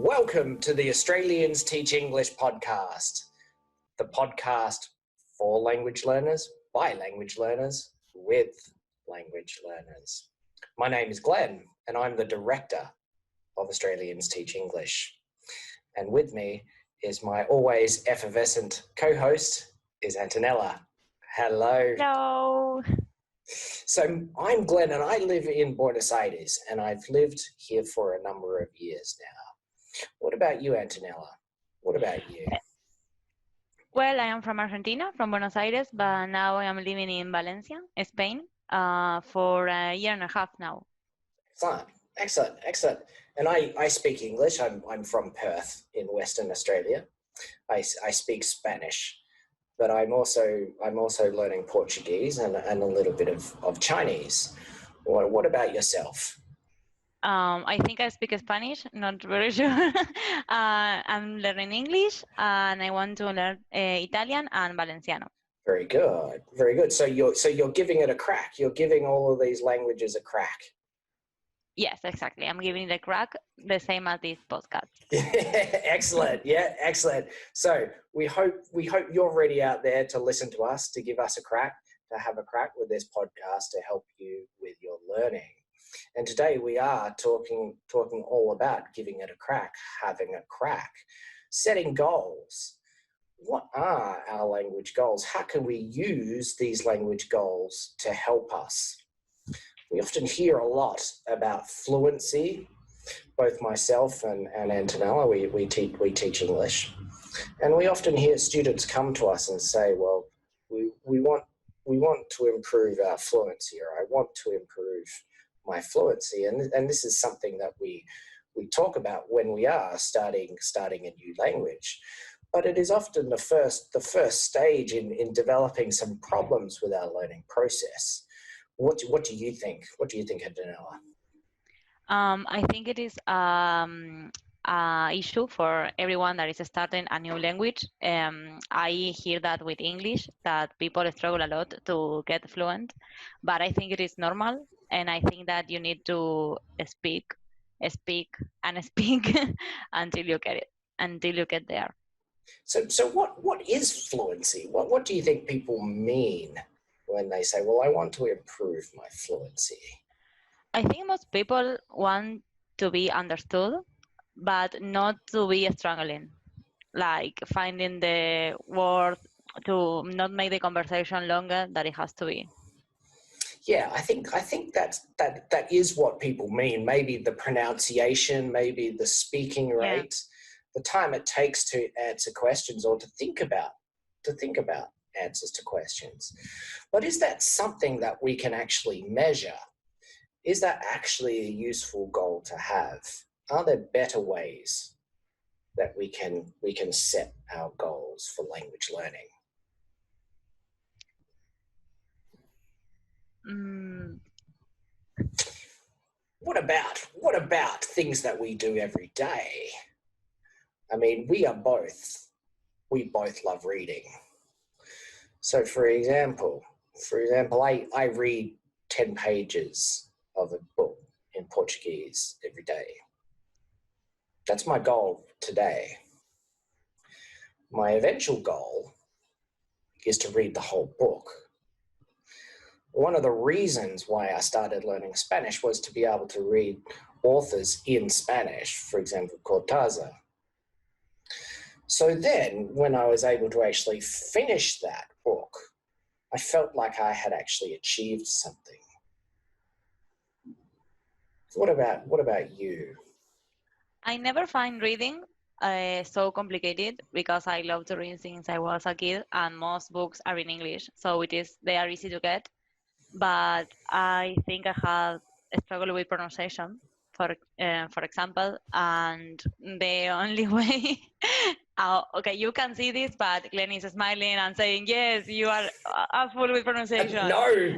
Welcome to the Australians Teach English podcast, the podcast for language learners, by language learners, with language learners. My name is Glenn, and I'm the director of Australians Teach English. And with me is my always effervescent co-host, is Antonella. Hello. Hello. So I'm Glenn, and I live in Buenos Aires, and I've lived here for a number of years now. What about you, Antonella? What about you? Well, I am from Argentina, from Buenos Aires, but now I am living in Valencia, Spain, for a year and a half now. Excellent. And I speak English. I'm from Perth in Western Australia. I speak Spanish, but I'm also learning Portuguese and a little bit of Chinese. What about yourself? I think I speak Spanish, not very sure. I'm learning English, and I want to learn Italian and Valenciano. Very good. So you're giving it a crack. You're giving all of these languages a crack. Yes, exactly. I'm giving it a crack, the same as this podcast. Excellent. Yeah, excellent. So we hope you're ready out there to listen to us, to give us a crack, to have a crack with this podcast to help you with your learning. And today we are talking all about giving it a crack, having a crack, setting goals. What are our language goals? How can we use these language goals to help us? We often hear a lot about fluency. Both myself and Antonella, we teach English. And we often hear students come to us and say, well, we want to improve our fluency, or I want to improve my fluency. And this is something that we talk about when we are starting a new language. But it is often the first stage in developing some problems with our learning process. What do you think? What do you think, Antonella? I think it is an issue for everyone that is starting a new language. I hear that with English, that people struggle a lot to get fluent, but I think it is normal, and I think that you need to speak until you get it, until you get there. So what is fluency? What do you think people mean when they say, well, I want to improve my fluency? I think most people want to be understood, but not to be struggling, like finding the word to not make the conversation longer than it has to be. Yeah, I think that is what people mean. Maybe the pronunciation, maybe the speaking rate, the time it takes to answer questions or to think about answers to questions. But is that something that we can actually measure? Is that actually a useful goal to have? Are there better ways that we can set our goals for language learning? What about things that we do every day? I mean, we both love reading. So for example, I read 10 pages of a book in Portuguese every day. That's my goal today. My eventual goal is to read the whole book. One of the reasons why I started learning Spanish was to be able to read authors in Spanish, for example, Cortázar. So then, when I was able to actually finish that book, I felt like I had actually achieved something. What about you? I never find reading so complicated because I love to read since I was a kid, and most books are in English, so they are easy to get. But I think I have struggled with pronunciation, for example, and the only way. Okay, you can see this, but Glenn is smiling and saying, "Yes, you are full with pronunciation." No,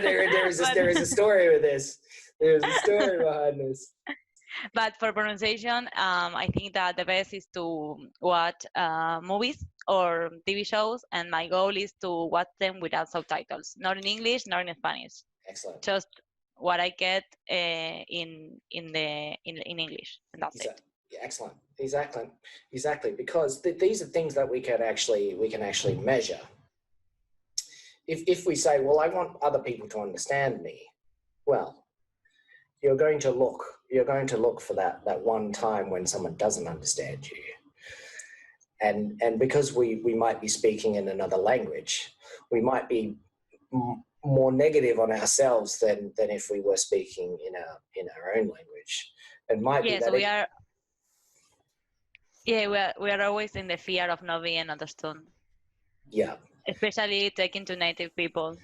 there is a story with this. There's a story behind this. But for pronunciation, I think that the best is to watch movies or TV shows, and my goal is to watch them without subtitles, not in English, not in Spanish. Excellent. Just what I get in English, and that's it. Excellent. Exactly. Because these are things that we can actually measure. If we say, well, I want other people to understand me, well, you're going to look for that one time when someone doesn't understand you. And because we might be speaking in another language, we might be more negative on ourselves than if we were speaking in our own language. It might be that we are always in the fear of not being understood. Yeah. Especially taking to native people.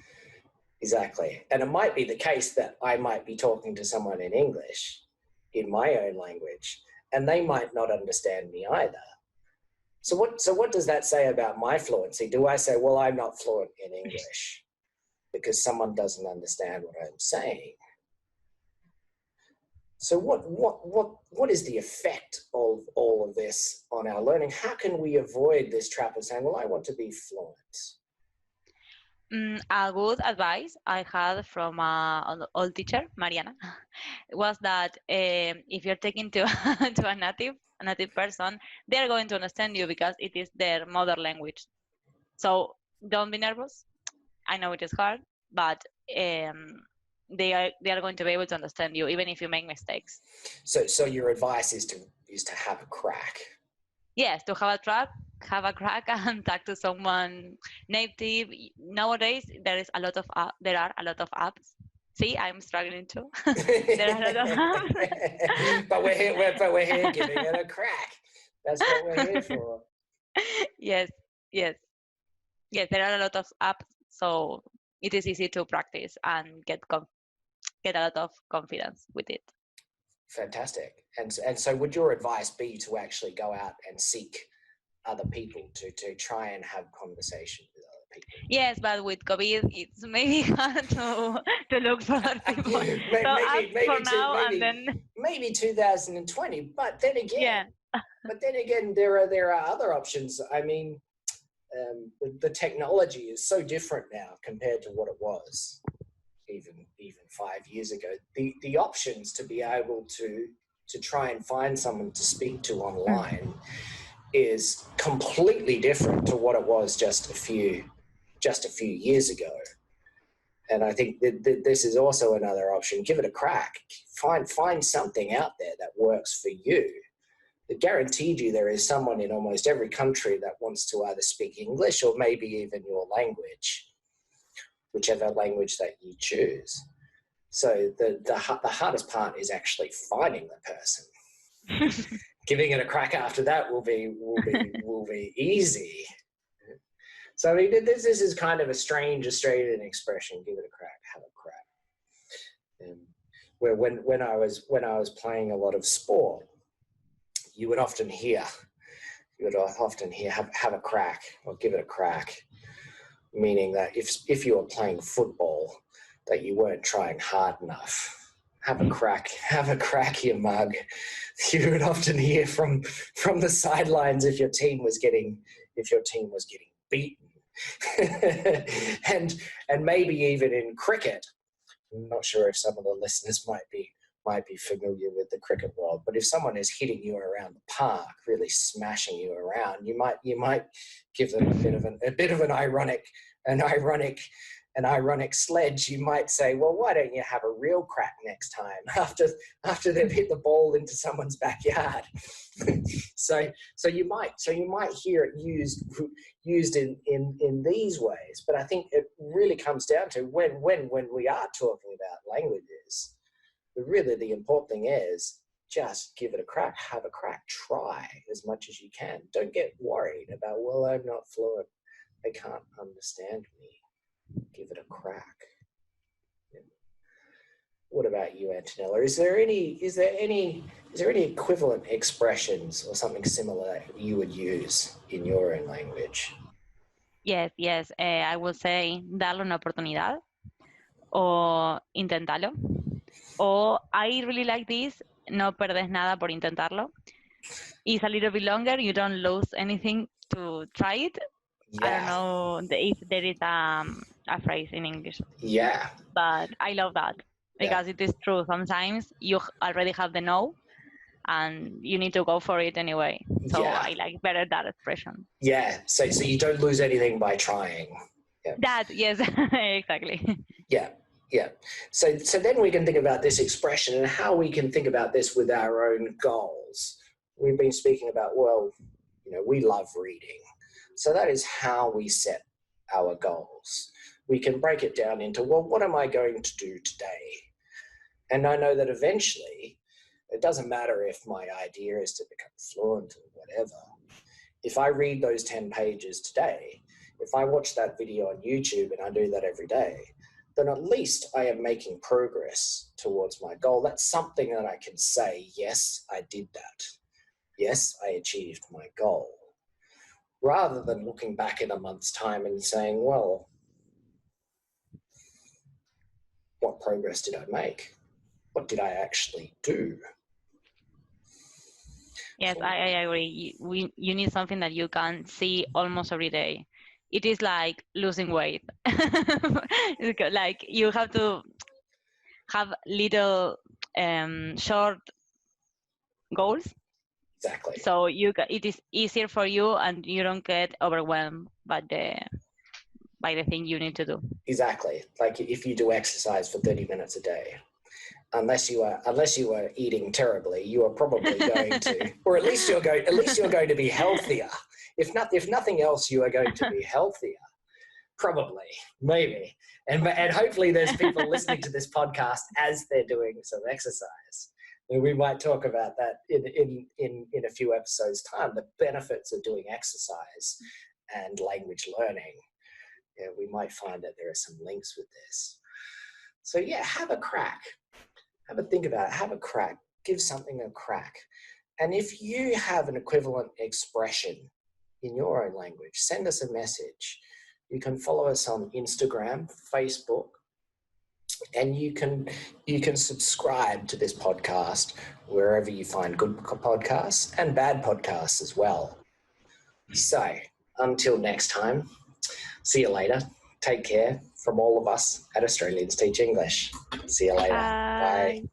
Exactly. And it might be the case that I might be talking to someone in English, in my own language, and they might not understand me either. So what does that say about my fluency? Do I say, well, I'm not fluent in English because someone doesn't understand what I'm saying? So what is the effect of all of this on our learning? How can we avoid this trap of saying, well, I want to be fluent? A good advice I had from an old teacher, Mariana, was that if you're taking to to a native person, they're going to understand you because it is their mother language. So don't be nervous. I know it is hard, but they are going to be able to understand you even if you make mistakes. So your advice is to have a crack. Yes, to have a crack and talk to someone native. Nowadays there are a lot of apps. See, I'm struggling too. There are a lot of apps. but we're here giving it a crack. That's what we're here for. Yes. There are a lot of apps, so it is easy to practice and get a lot of confidence with it. Fantastic. And so would your advice be to actually go out and seek other people to try and have conversation with other people? Yes, but with COVID, it's maybe hard to look for other people. Maybe 2020, but then again, there are other options. I mean, the technology is so different now compared to what it was even 5 years ago. The options to be able to try and find someone to speak to online is completely different to what it was just a few years ago. And I think that this is also another option. Give it a crack. Find something out there that works for you. It guaranteed you there is someone in almost every country that wants to either speak English or maybe even your language, whichever language that you choose. So the hardest part is actually finding the person. Giving it a crack after that will be easy. So I mean, this is kind of a strange Australian expression. Give it a crack, have a crack. Where when I was playing a lot of sport, you would often hear have a crack or give it a crack, meaning that if you were playing football, that you weren't trying hard enough. Have a crack, you mug. You would often hear from the sidelines if your team was getting beaten, and maybe even in cricket. I'm not sure if some of the listeners might be familiar with the cricket world, but if someone is hitting you around the park, really smashing you around, you might give them a bit of an ironic sledge. You might say, well, why don't you have a real crack next time after they've hit the ball into someone's backyard? so you might hear it used in these ways. But I think it really comes down to when we are talking about languages, really the important thing is just give it a crack, have a crack, try as much as you can. Don't get worried about, well, I'm not fluent, they can't understand me. Give it a crack. Yeah. What about you, Antonella? Is there any equivalent expressions or something similar that you would use in your own language? Yes. I will say darle una oportunidad o intentarlo. O I really like this, no perdes nada por intentarlo. It's a little bit longer, you don't lose anything to try it. Yeah. I don't know if there is a phrase in English. Yeah. But I love that because it is true. Sometimes you already have the no, and you need to go for it anyway. So Yeah. I like better that expression. Yeah. So you don't lose anything by trying. Yeah. That, yes, exactly. Yeah. Yeah. So then we can think about this expression and how we can think about this with our own goals. We've been speaking about, well, we love reading. So that is how we set our goals. We can break it down into, well, what am I going to do today? And I know that eventually, it doesn't matter if my idea is to become fluent or whatever. If I read those 10 pages today, if I watch that video on YouTube and I do that every day, then at least I am making progress towards my goal. That's something that I can say, yes, I did that. Yes, I achieved my goal. Rather than looking back in a month's time and saying, well, what progress did I make? What did I actually do? Yes, I agree. You need something that you can see almost every day. It is like losing weight. Like you have to have little short goals. Exactly. So it is easier for you, and you don't get overwhelmed by the thing you need to do. Exactly. Like if you do exercise for 30 minutes a day, unless you are eating terribly, you are probably going to, or at least you're going to be healthier. If nothing else, you are going to be healthier. Probably, maybe, and hopefully there's people listening to this podcast as they're doing some exercise. And we might talk about that in a few episodes' time. The benefits of doing exercise and language learning. Yeah, we might find that there are some links with this. So yeah, have a crack. Have a think about it. Have a crack. Give something a crack. And if you have an equivalent expression in your own language, send us a message. You can follow us on Instagram, Facebook, and you can subscribe to this podcast wherever you find good podcasts and bad podcasts as well. So until next time, see you later. Take care from all of us at Australians Teach English. See you later. Bye.